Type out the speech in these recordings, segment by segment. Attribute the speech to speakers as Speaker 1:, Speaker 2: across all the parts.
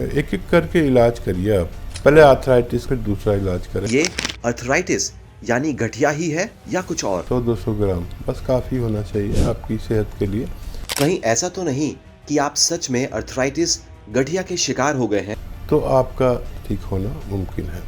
Speaker 1: एक एक करके इलाज करिए आप। पहले आर्थराइटिस फिर दूसरा इलाज करें।
Speaker 2: ये अर्थराइटिस यानी गठिया ही है या कुछ और?
Speaker 1: 100-200 ग्राम बस काफ़ी होना चाहिए आपकी सेहत के लिए।
Speaker 2: कहीं ऐसा तो नहीं कि आप सच में अर्थराइटिस गठिया के शिकार हो गए हैं?
Speaker 1: तो आपका ठीक होना मुमकिन है।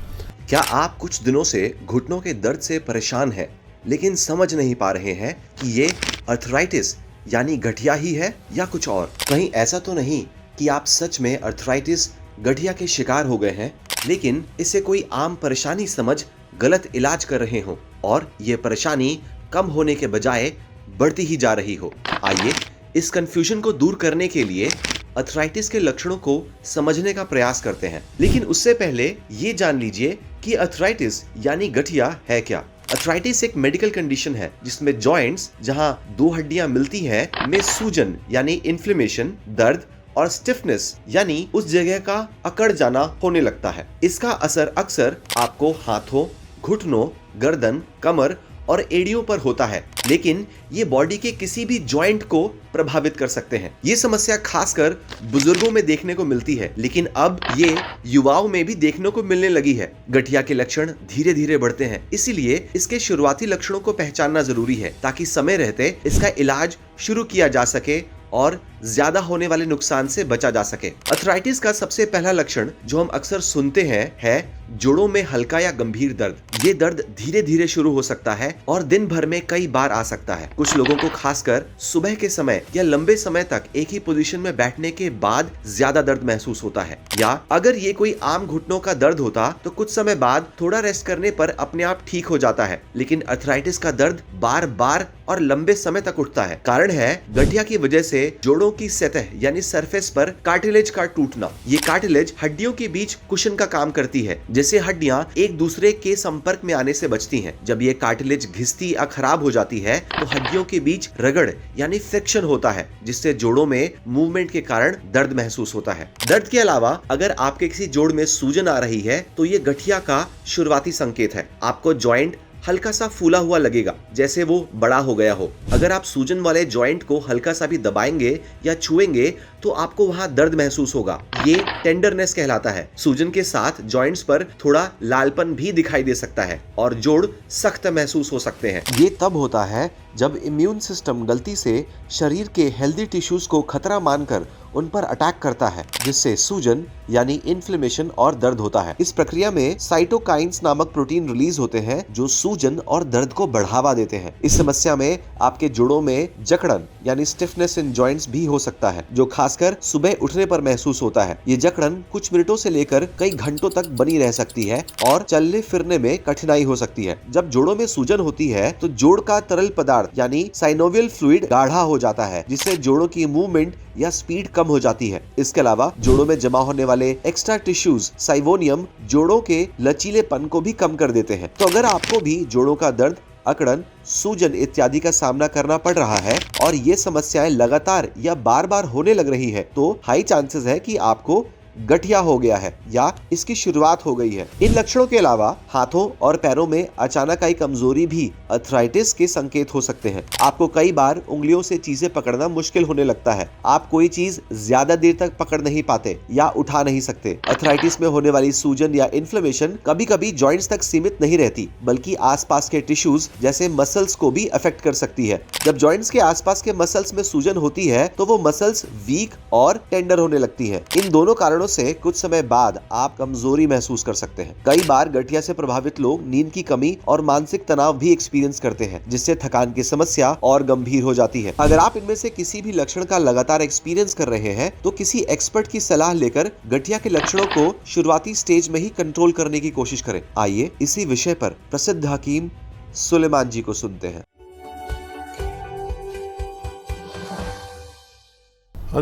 Speaker 2: क्या आप कुछ दिनों से घुटनों के दर्द से परेशान हैं लेकिन समझ नहीं पा रहे हैं कि ये अर्थराइटिस यानी गठिया ही है या कुछ और? कहीं ऐसा तो नहीं कि आप सच में अर्थराइटिस गठिया के शिकार हो गए हैं लेकिन इसे कोई आम परेशानी समझ गलत इलाज कर रहे हो और ये परेशानी कम होने के बजाय बढ़ती ही जा रही हो? आइए इस कंफ्यूजन को दूर करने के लिए अर्थराइटिस के लक्षणों को समझने का प्रयास करते हैं। लेकिन उससे पहले ये जान लीजिए कि अर्थराइटिस यानी गठिया है क्या। अर्थराइटिस एक मेडिकल कंडीशन है जिसमें जॉइंट्स, जहां दो हड्डियां मिलती हैं, में सूजन यानी इन्फ्लेमेशन, दर्द और स्टिफनेस यानी उस जगह का अकड़ जाना होने लगता है। इसका असर अक्सर आपको हाथों, घुटनों, गर्दन, कमर और एड़ियों पर होता है, लेकिन ये बॉडी के किसी भी जॉइंट को प्रभावित कर सकते हैं। ये समस्या खासकर बुजुर्गों में देखने को मिलती है, लेकिन अब ये युवाओं में भी देखने को मिलने लगी है। गठिया के लक्षण धीरे धीरे बढ़ते हैं, इसीलिए इसके शुरुआती लक्षणों को पहचानना जरूरी है ताकि समय रहते इसका इलाज शुरू किया जा सके और ज्यादा होने वाले नुकसान से बचा जा सके। अर्थराइटिस का सबसे पहला लक्षण जो हम अक्सर सुनते हैं है जोड़ों में हल्का या गंभीर दर्द। ये दर्द धीरे धीरे शुरू हो सकता है और दिन भर में कई बार आ सकता है। कुछ लोगों को खासकर सुबह के समय या लंबे समय तक एक ही पोजीशन में बैठने के बाद ज्यादा दर्द महसूस होता है, या अगर ये कोई आम घुटनों का दर्द होता तो कुछ समय बाद थोड़ा रेस्ट करने पर अपने आप ठीक हो जाता है। लेकिन अर्थराइटिस का दर्द बार बार और लंबे समय तक उठता है। कारण है गठिया की वजह से जोड़ों की सतह यानी सरफेस पर कार्टिलेज का टूटना। ये कार्टिलेज हड्डियों के बीच कुशन का काम करती है, जिससे हड्डियां एक दूसरे के संपर्क में आने से बचती हैं। जब ये कार्टिलेज घिसती या खराब हो जाती है तो हड्डियों के बीच रगड़ यानी फ्रिक्शन होता है, जिससे जोड़ों में मूवमेंट के कारण दर्द महसूस होता है। दर्द के अलावा अगर आपके किसी जोड़ में सूजन आ रही है तो ये गठिया का शुरुआती संकेत है। आपको जॉइंट हल्का सा फूला हुआ लगेगा, जैसे वो बड़ा हो गया हो। अगर आप सूजन वाले जॉइंट को हल्का सा भी दबाएंगे या छुएंगे तो आपको वहां दर्द महसूस होगा। ये टेंडरनेस कहलाता है। सूजन के साथ जॉइंट्स पर थोड़ा लालपन भी दिखाई दे सकता है और जोड़ सख्त महसूस हो सकते हैं। ये तब होता है जब इम्यून सिस्टम गलती से शरीर के हेल्दी टिश्यूज को खतरा मानकर उन पर अटैक करता है, जिससे सूजन यानी इन्फ्लेमेशन और दर्द होता है। इस प्रक्रिया में साइटोकाइंस नामक प्रोटीन रिलीज होते हैं जो सूजन और दर्द को बढ़ावा देते हैं। इस समस्या में आपके जोड़ों में जकड़न यानी स्टिफनेस इन जॉइंट्स भी हो सकता है, जो खासकर सुबह उठने पर महसूस होता है। ये जकड़न कुछ मिनटों से लेकर कई घंटों तक बनी रह सकती है और चलने फिरने में कठिनाई हो सकती है। जब जोड़ों में सूजन होती है तो जोड़ का तरल पदार्थ यानी साइनोवियल फ्लूइड गाढ़ा हो जाता है, जिससे जोड़ों की मूवमेंट या स्पीड कम हो जाती है। इसके अलावा जोड़ों में जमा होने वाले एक्स्ट्रा टिश्यूज साइवोनियम जोड़ों के लचीलेपन को भी कम कर देते हैं। तो अगर आपको भी जोड़ों का दर्द, अकड़न, सूजन इत्यादि का सामना करना पड़ रहा है और ये समस्याएं लगातार या बार बार होने लग रही है तो हाई चांसेस है कि आपको गठिया हो गया है या इसकी शुरुआत हो गई है। इन लक्षणों के अलावा हाथों और पैरों में अचानक आई कमजोरी भी अर्थराइटिस के संकेत हो सकते हैं। आपको कई बार उंगलियों से चीजें पकड़ना मुश्किल होने लगता है। आप कोई चीज ज्यादा देर तक पकड़ नहीं पाते या उठा नहीं सकते। अर्थराइटिस में होने वाली सूजन या इन्फ्लेमेशन कभी कभी जॉइंट्स तक सीमित नहीं रहती, बल्कि आसपास के टिश्यूज जैसे मसल्स को भी अफेक्ट कर सकती है। जब जॉइंट्स के आसपास के मसल्स में सूजन होती है तो वो मसल्स वीक और टेंडर होने लगती है। इन दोनों कारणों से कुछ समय बाद आप कमजोरी महसूस कर सकते हैं। कई बार गठिया से प्रभावित लोग नींद की कमी और मानसिक तनाव भी एक्सपीरियंस करते हैं, जिससे थकान की समस्या और गंभीर हो जाती है। अगर आप इनमें से किसी भी लक्षण का लगातार एक्सपीरियंस कर रहे हैं तो किसी एक्सपर्ट की सलाह लेकर गठिया के लक्षणों को शुरुआती स्टेज में ही कंट्रोल करने की कोशिश करें। आइए इसी विषय पर प्रसिद्ध हकीम सुलेमान जी को सुनते हैं।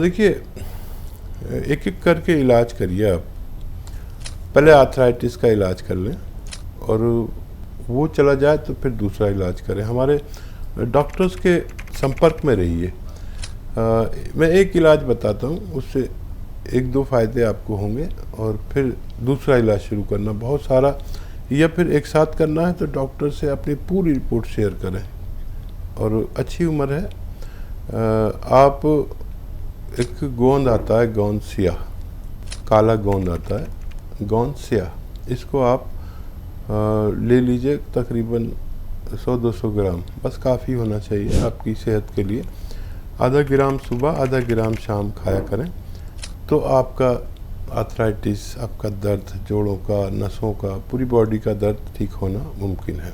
Speaker 1: देखिए, एक एक करके इलाज करिए आप। पहले आर्थराइटिस का इलाज कर लें और वो चला जाए तो फिर दूसरा इलाज करें। हमारे डॉक्टर्स के संपर्क में रहिए। मैं एक इलाज बताता हूँ, उससे 1-2 फायदे आपको होंगे और फिर दूसरा इलाज शुरू करना बहुत सारा, या फिर एक साथ करना है तो डॉक्टर से अपनी पूरी रिपोर्ट शेयर करें। और अच्छी उम्र है, आप एक गोंद आता है, गोंद सियाह, काला गोंद आता है, गोंद स्याह, इसको आप ले लीजिए तकरीबन 100-200 ग्राम, बस काफ़ी होना चाहिए आपकी सेहत के लिए। आधा ग्राम सुबह, आधा ग्राम शाम खाया करें तो आपका आर्थराइटिस, आपका दर्द, जोड़ों का, नसों का, पूरी बॉडी का दर्द ठीक होना मुमकिन है।